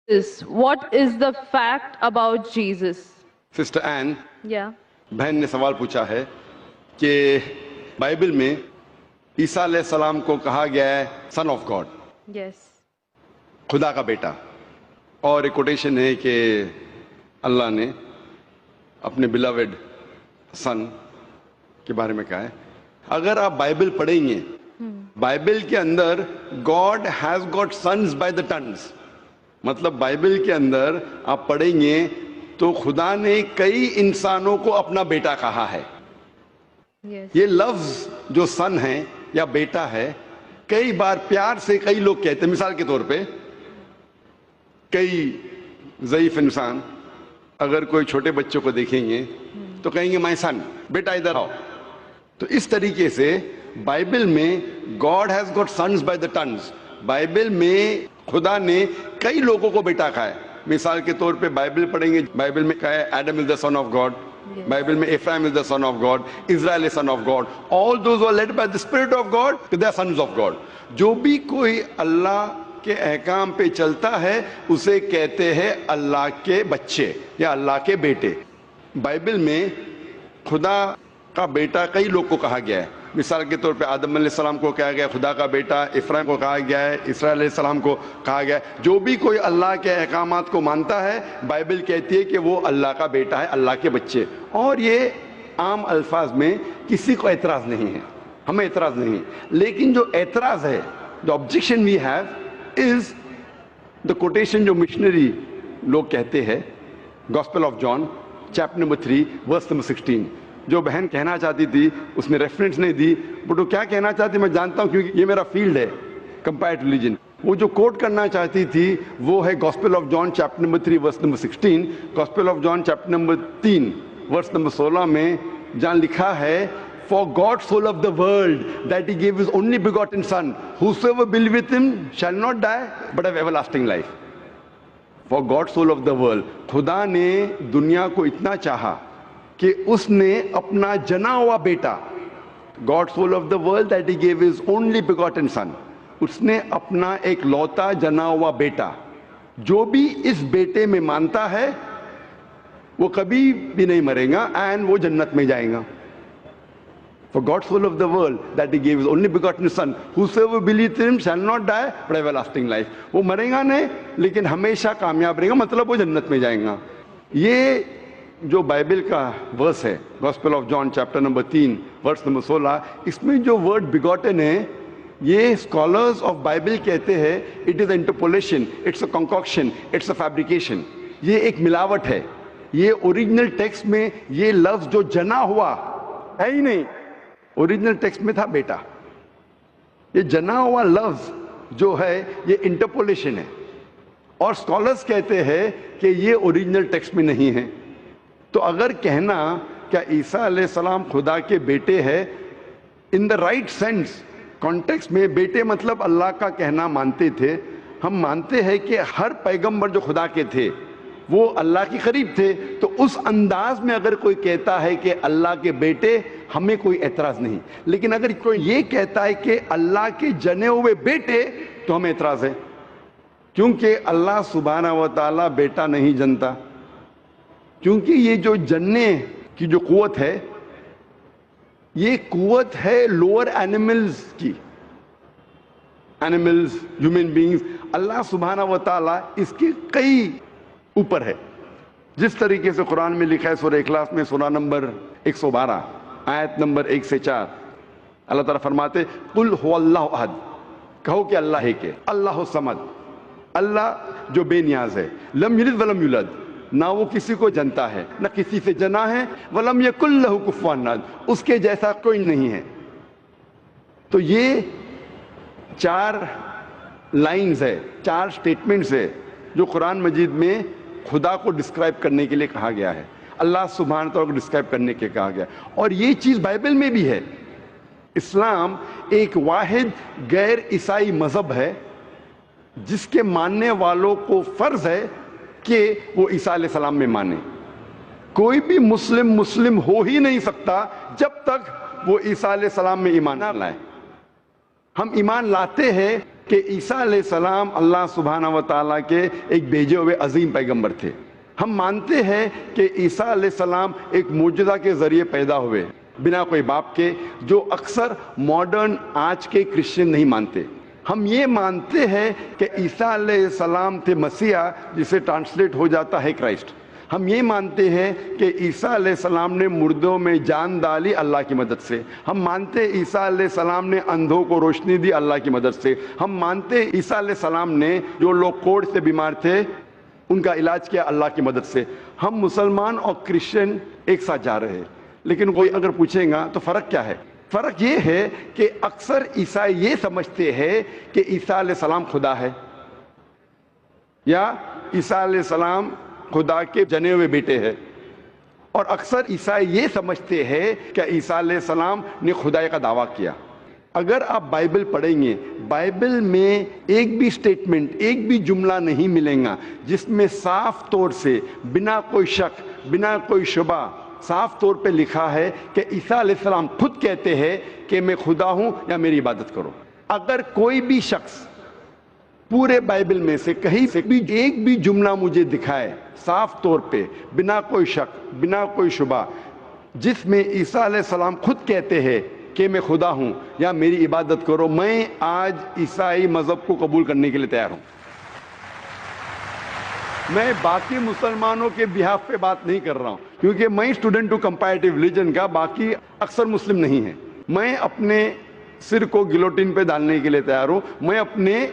What is the fact about Jesus? Sister این Yeah. بہن نے سوال پوچھا ہے کہ بائبل میں عیسیٰ علیہ السلام کو کہا گیا ہے سن آف گاڈ، Yes. خدا کا بیٹا، اور ایک کوٹیشن ہے کہ اللہ نے اپنے بلاوڈ سن کے بارے میں کہا ہے. اگر آپ بائبل پڑھیں گے، بائبل کے اندر God has got sons by the tons, مطلب بائبل کے اندر آپ پڑھیں گے تو خدا نے کئی انسانوں کو اپنا بیٹا کہا ہے. Yes. یہ لفظ جو سن ہے یا بیٹا ہے کئی بار پیار سے کئی لوگ کہتے ہیں. مثال کے طور پہ کئی ضعیف انسان اگر کوئی چھوٹے بچوں کو دیکھیں گے تو کہیں گے مائی سن، بیٹا ادھر آؤ. تو اس طریقے سے بائبل میں God has got sons by the tons, Bible میں خدا نے کئی لوگوں کو بیٹا کہا ہے. مثال کے طور پہ بائبل پڑھیں گے، بائبل میں کہا ہے Adam is the son of God, Bible میں Ephraim is the son of God, Israel is son of God, all those are led by the spirit of God they are sons of God. جو بھی کوئی اللہ کے احکام پہ چلتا ہے اسے کہتے ہیں اللہ کے بچے یا اللہ کے بیٹے. بائبل میں خدا کا بیٹا کئی لوگ کو کہا گیا ہے. مثال کے طور پہ آدم علیہ السلام کو کہا گیا خدا کا بیٹا، افرایم کو کہا گیا ہے، اسرائیل علیہ السلام کو کہا گیا ہے. جو بھی کوئی اللہ کے احکامات کو مانتا ہے بائبل کہتی ہے کہ وہ اللہ کا بیٹا ہے، اللہ کے بچے. اور یہ عام الفاظ میں کسی کو اعتراض نہیں ہے، ہمیں اعتراض نہیں ہے. لیکن جو اعتراض ہے، جو objection we have is the quotation جو مشنری لوگ کہتے ہیں، gospel of John chapter number 3 verse number 16. جو بہن کہنا چاہتی تھی اس نے ریفرنس نہیں دی، بٹ وہ کیا کہنا چاہتی میں جانتا ہوں کیونکہ یہ میرا فیلڈ ہے، کمپیئرڈ ریلیجن. وہ جو کوٹ کرنا چاہتی تھی وہ ہے gospel of John chapter number 3 verse number 16. Gospel of John chapter number 3 verse number 16 میں جہاں لکھا ہے For God so loved the world that he gave his only begotten son, whosoever believeth him shall not die but have everlasting life. For God so loved the world. خدا نے دنیا کو اتنا چاہا کہ اس نے اپنا جنا ہوا بیٹا، God so loved the world that he gave his only begotten son. اس نے اپنا ایک لوتا جنا ہوا بیٹا، جو بھی اس بیٹے میں مانتا ہے وہ کبھی بھی نہیں مرے گا اینڈ وہ جنت میں جائے گا. For God so loved the world that he gave his only begotten son, whosoever believeth in him shall not die but have everlasting life. وہ مرے گا نہیں لیکن ہمیشہ کامیاب رہے گا، مطلب وہ جنت میں جائیں گا. یہ جو بائبل کا ورس ہے gospel of John chapter number 3 verse number 16، اس میں جو ورڈ بیگوٹن ہے یہ اسکالرز آف بائبل کہتے ہیں it is interpolation, it's a concoction, it's a fabrication. یہ ایک ملاوٹ ہے. یہ اوریجنل ٹیکسٹ میں یہ لفظ جو جنا ہوا ہے ہی نہیں، اوریجنل ٹیکسٹ میں تھا بیٹا. یہ جنا ہوا لفظ جو ہے یہ انٹرپولیشن ہے، اور اسکالرز کہتے ہیں کہ یہ اوریجنل ٹیکسٹ میں نہیں ہے. تو اگر کہنا کیا عیسیٰ علیہ السلام خدا کے بیٹے ہیں ان دا رائٹ سینس کانٹیکسٹ میں، بیٹے مطلب اللہ کا کہنا مانتے تھے. ہم مانتے ہیں کہ ہر پیغمبر جو خدا کے تھے وہ اللہ کے قریب تھے، تو اس انداز میں اگر کوئی کہتا ہے کہ اللہ کے بیٹے ہمیں کوئی اعتراض نہیں. لیکن اگر کوئی یہ کہتا ہے کہ اللہ کے جنے ہوئے بیٹے تو ہمیں اعتراض ہے، کیونکہ اللہ سبحانہ و تعالیٰ بیٹا نہیں جنتا. کیونکہ یہ جو جننے کی جو قوت ہے یہ قوت ہے لوور اینیملز کی، اینیملز، ہیومن بینگز. اللہ سبحانہ و تعالیٰ اس کے کئی اوپر ہے. جس طریقے سے قرآن میں لکھا ہے سورہ اخلاص میں سورہ نمبر 112 آیت نمبر 1 سے 4، اللہ تعالیٰ فرماتے قل هو اللہ احد، کہو کہ اللہ ہے کہ اللہ الصمد، اللہ جو بے نیاز ہے، لم یلد ولم یولد، نہ وہ کسی کو جنتا ہے نہ کسی سے جنا ہے، ولم یکن لہ کفوا احد، اس کے جیسا کوئی نہیں ہے. تو یہ 4 لائنز ہے، 4 سٹیٹمنٹس ہے جو قرآن مجید میں خدا کو ڈسکرائب کرنے کے لیے کہا گیا ہے، اللہ سبحانہ تعالیٰ کو ڈسکرائب کرنے کے کہا گیا. اور یہ چیز بائبل میں بھی ہے. اسلام ایک واحد غیر عیسائی مذہب ہے جس کے ماننے والوں کو فرض ہے کہ وہ عیسیٰ علیہ السلام میں مانے. کوئی بھی مسلم ہو ہی نہیں سکتا جب تک وہ عیسیٰ علیہ السلام میں ایمان نہ لائے. ہم ایمان لاتے ہیں کہ عیسیٰ علیہ السلام اللہ سبحانہ و تعالیٰ کے ایک بھیجے ہوئے عظیم پیغمبر تھے. ہم مانتے ہیں کہ عیسیٰ علیہ السلام ایک معجزہ کے ذریعے پیدا ہوئے بنا کوئی باپ کے، جو اکثر ماڈرن آج کے کرسچن نہیں مانتے. ہم یہ مانتے ہیں کہ عیسیٰ علیہ السلام تھے مسیح، جسے ٹرانسلیٹ ہو جاتا ہے کرائسٹ. ہم یہ مانتے ہیں کہ عیسیٰ علیہ السلام نے مردوں میں جان ڈالی اللہ کی مدد سے. ہم مانتے ہیں عیسیٰ علیہ السلام نے اندھوں کو روشنی دی اللہ کی مدد سے. ہم مانتے ہیں عیسیٰ علیہ السلام نے جو لوگ کوڑ سے بیمار تھے ان کا علاج کیا اللہ کی مدد سے. ہم مسلمان اور کرسچن ایک ساتھ جا رہے ہیں. لیکن کوئی اگر پوچھیں گا تو فرق کیا ہے؟ فرق یہ ہے کہ اکثر عیسائی یہ سمجھتے ہیں کہ عیسیٰ علیہ السلام خدا ہے، یا عیسیٰ علیہ السلام خدا کے جنے ہوئے بیٹے ہیں. اور اکثر عیسائی یہ سمجھتے ہیں کہ عیسیٰ علیہ السلام نے خدائی کا دعویٰ کیا. اگر آپ بائبل پڑھیں گے، بائبل میں ایک بھی سٹیٹمنٹ، ایک بھی جملہ نہیں ملے گا جس میں صاف طور سے بنا کوئی شک، بنا کوئی شبہ صاف طور پہ لکھا ہے کہ عیسیٰ علیہ السلام خود کہتے ہیں کہ میں خدا ہوں یا میری عبادت کرو. اگر کوئی بھی شخص پورے بائبل میں سے کہیں سے بھی ایک بھی جملہ مجھے دکھائے صاف طور پہ بنا کوئی شک، بنا کوئی شبہ، جس میں عیسیٰ علیہ السلام خود کہتے ہیں کہ میں خدا ہوں یا میری عبادت کرو، میں آج عیسائی مذہب کو قبول کرنے کے لیے تیار ہوں. میں باقی مسلمانوں کے بہاف پہ بات نہیں کر رہا ہوں، کیونکہ میں اسٹوڈنٹ ہوں کمپیریٹیو ریلیجن کا، باقی اکثر مسلم نہیں ہیں. میں اپنے سر کو گلوٹین پہ ڈالنے کے لیے تیار ہوں، میں اپنے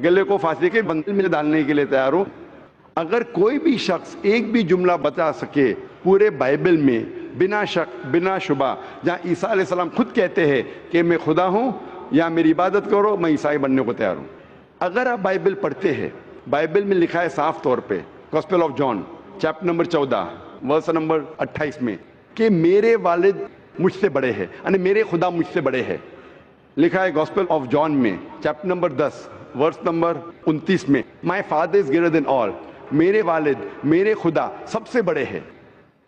گلے کو پھانسی کے بندل میں ڈالنے کے لیے تیار ہوں. اگر کوئی بھی شخص ایک بھی جملہ بتا سکے پورے بائبل میں بنا شک، بنا شبہ، جہاں عیسیٰ علیہ السلام خود کہتے ہیں کہ میں خدا ہوں یا میری عبادت کرو، میں عیسائی بننے کو تیار ہوں. اگر آپ بائبل پڑھتے ہیں، بائبل میں لکھا ہے صاف طور پہ، gospel of John chapter number 14 verse number 28 میں، کہ میرے والد مجھ سے بڑے ہیں، یعنی میرے خدا مجھ سے بڑے ہیں. لکھا ہے گاسپل آف جان میں چیپٹر نمبر 10 ورس نمبر 29 میں، my father is greater than آل، میرے والد، میرے خدا سب سے بڑے ہیں.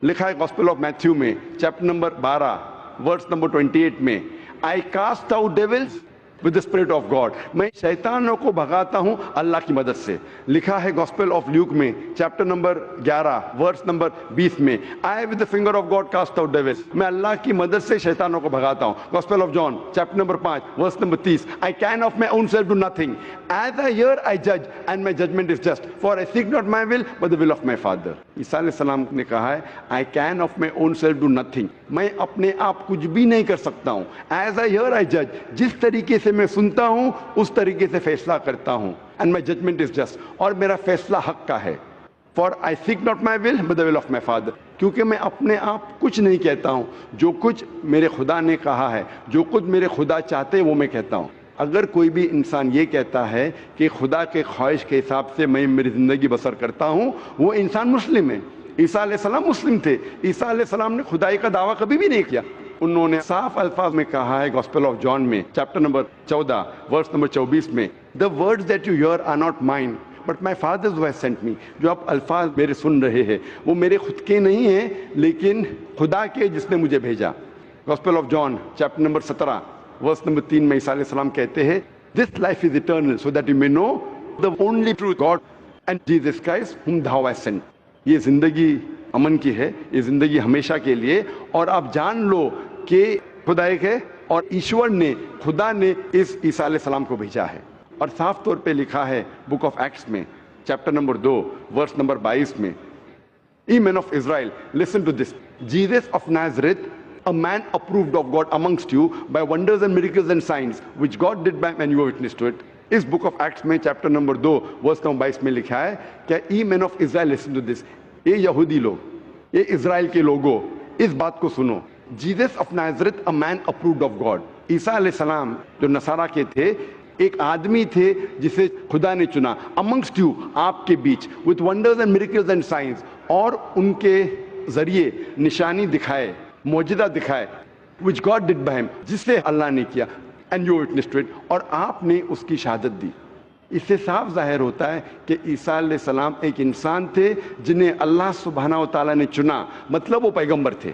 لکھا ہے گاسپل آف میتھیو میں چیپٹر نمبر 12 ورس نمبر 28 میں، I cast out devils with the spirit of God، میں شیطانوں کو بھگاتا ہوں اللہ کی مدد سے. لکھا ہے گاسپل آف لیوک میں چیپٹر نمبر 11 ورس نمبر 20 میں، I with the finger of God cast out devils، میں اللہ کی مدد سے شیطانوں کو بھگاتا ہوں. Gospel of John chapter number 5 verse number 30، I can of my own self do nothing، as I hear I judge and my judgment is just، for I seek not my will but the will of my Father. عیسیٰ علیہ السلام نے کہا ہے I can of my own self do nothing، میں اپنے آپ کچھ بھی نہیں کر سکتا ہوں. As I hear I judge، جس طریقے سے میں سنتا ہوں اس طریقے سے فیصلہ کرتا ہوں. And my judgment is just، اور میرا فیصلہ حق کا ہے. For I seek not my will but the will of my Father، کیونکہ میں اپنے آپ کچھ نہیں کہتا ہوں، جو کچھ میرے خدا نے کہا ہے، جو کچھ میرے خدا چاہتے ہیں وہ میں کہتا ہوں. اگر کوئی بھی انسان یہ کہتا ہے کہ خدا کے خواہش کے حساب سے میں میری زندگی بسر کرتا ہوں، وہ انسان مسلم ہے. عیسیٰ علیہ السلام مسلم تھے. عیسیٰ علیہ السلام نے خدائی کا دعویٰ کبھی بھی نہیں کیا. انہوں نے صاف الفاظ میں کہا ہے گاسپل آف جان میں چیپٹر نمبر 14 ورس نمبر 24 میں، the words that you hear are not mine but my father's who has sent me، جو آپ الفاظ میرے سن رہے ہیں وہ میرے خود کے نہیں ہیں لیکن خدا کے جس نے مجھے بھیجا. Gospel of John chapter number 17 verse number 3 میں عیسیٰ علیہ السلام کہتے ہیں this life is eternal so that you may know the only true God and Jesus Christ whom thou hast sent. یہ زندگی امن کی ہے، یہ زندگی ہمیشہ کے لیے، اور آپ جان لو کہ خدا ایک ہے اور ایشور نے، خدا نے اس عیسیٰ علیہ السلام کو بھیجا ہے. اور صاف طور پہ لکھا ہے بک آف ایکٹس میں چیپٹر نمبر 2 ورس نمبر 22 میں، Ye men of Israel, listen to this. Jesus of Nazareth, a man approved of God amongst you by wonders and miracles and signs which God did by when you were witness to it. اس book of Acts میں chapter number 2 verse number 22 میں لکھا ہے کہ ای مین of Israel listen to this, یہ یہودی لوگ، یہ اسرائیل کے لوگوں، اس بات کو سنو. Jesus of Nazareth a man approved of God, عیسیٰ علیہ السلام جو نصارہ کے تھے ایک آدمی تھے جسے خدا نے چنا، amongst you، آپ کے بیچ، with wonders and miracles and signs، اور ان کے ذریعے نشانی دکھائے، معجزہ دکھائے، which God did by him، جس سے اللہ نے کیا، and you witnessed to it، اور آپ نے اس کی شہادت دی. اس سے صاف ظاہر ہوتا ہے کہ عیسیٰ علیہ السلام ایک انسان تھے جنہیں اللہ سبحانہ و تعالیٰ نے چنا، مطلب وہ پیغمبر تھے،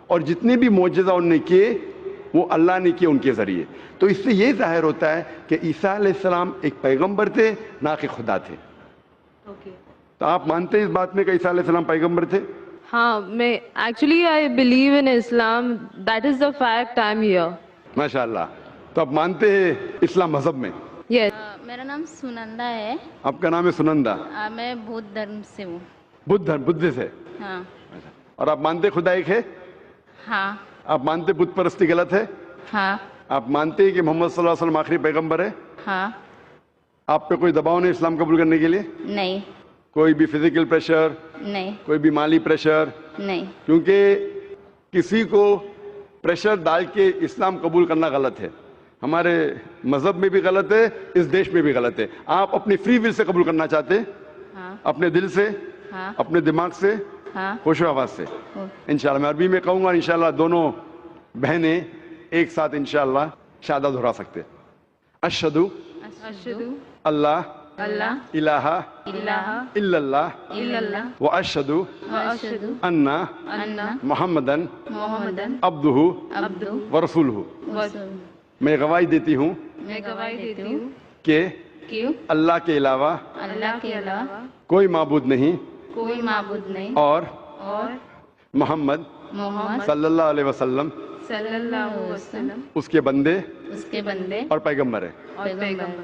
اور جتنے بھی معجزہ انہوں نے کیے وہ اللہ نے کیے ان کے ذریعے. تو اس سے یہ ظاہر ہوتا ہے کہ عیسیٰ علیہ السلام ایک پیغمبر تھے نہ کہ خدا تھے. تو آپ مانتے ہیں اس بات میں کہ عیسیٰ علیہ السلام پیغمبر تھے؟ ہاں میں actually I believe in Islam. That is the fact I am here. ماشاء اللہ. تو آپ مانتے ہیں اسلام مذہب میں؟ یس. میرا نام سنندا ہے. آپ کا نام ہے سنندا. میں بودھ دھرم سے ہوں. بدھ دھرم، بدھ سے. ہاں. اور آپ مانتے خدا ایک ہے؟ ہاں. آپ مانتے بت پرستی غلط ہے؟ ہاں. آپ مانتے ہیں کہ محمد صلی اللہ علیہ وسلم آخری پیغمبر ہے؟ ہاں. آپ پہ کوئی دباؤ نہیں اسلام قبول کرنے کے لیے؟ نہیں. کوئی بھی فزیکل پریشر، نہیں. کوئی بھی مالی پریشر؟ نہیں. کیونکہ کسی کو پریشر ڈال کے اسلام قبول کرنا غلط ہے. ہمارے مذہب میں بھی غلط ہے، اس دیش میں بھی غلط ہے. آپ اپنی فری ول سے قبول کرنا چاہتے ہیں؟ ہاں. اپنے دل سے، ہاں. اپنے دماغ سے، ہاں. ہوش و آواز سے. انشاءاللہ میں عربی میں کہوں گا، انشاءاللہ دونوں بہنیں ایک ساتھ انشاءاللہ شہادت دہرا سکتے. اشہدو اشہدو اللہ اللہ الہ الہ الا اللہ الا اللہ واشہدو واشہدو انا ان محمدن محمدن عبدہ عبدہ ورسولہ. ورسولہ. میں گواہی دیتی ہوں میں گواہی دیتی ہوں کہ کہ اللہ کے علاوہ اللہ کے علاوہ کوئی معبود نہیں کوئی معبود نہیں اور اور محمد محمد صلی اللہ علیہ وسلم صلی اللہ علیہ وسلم اس کے بندے اس کے بندے اور پیغمبر ہے. اور پیغمبر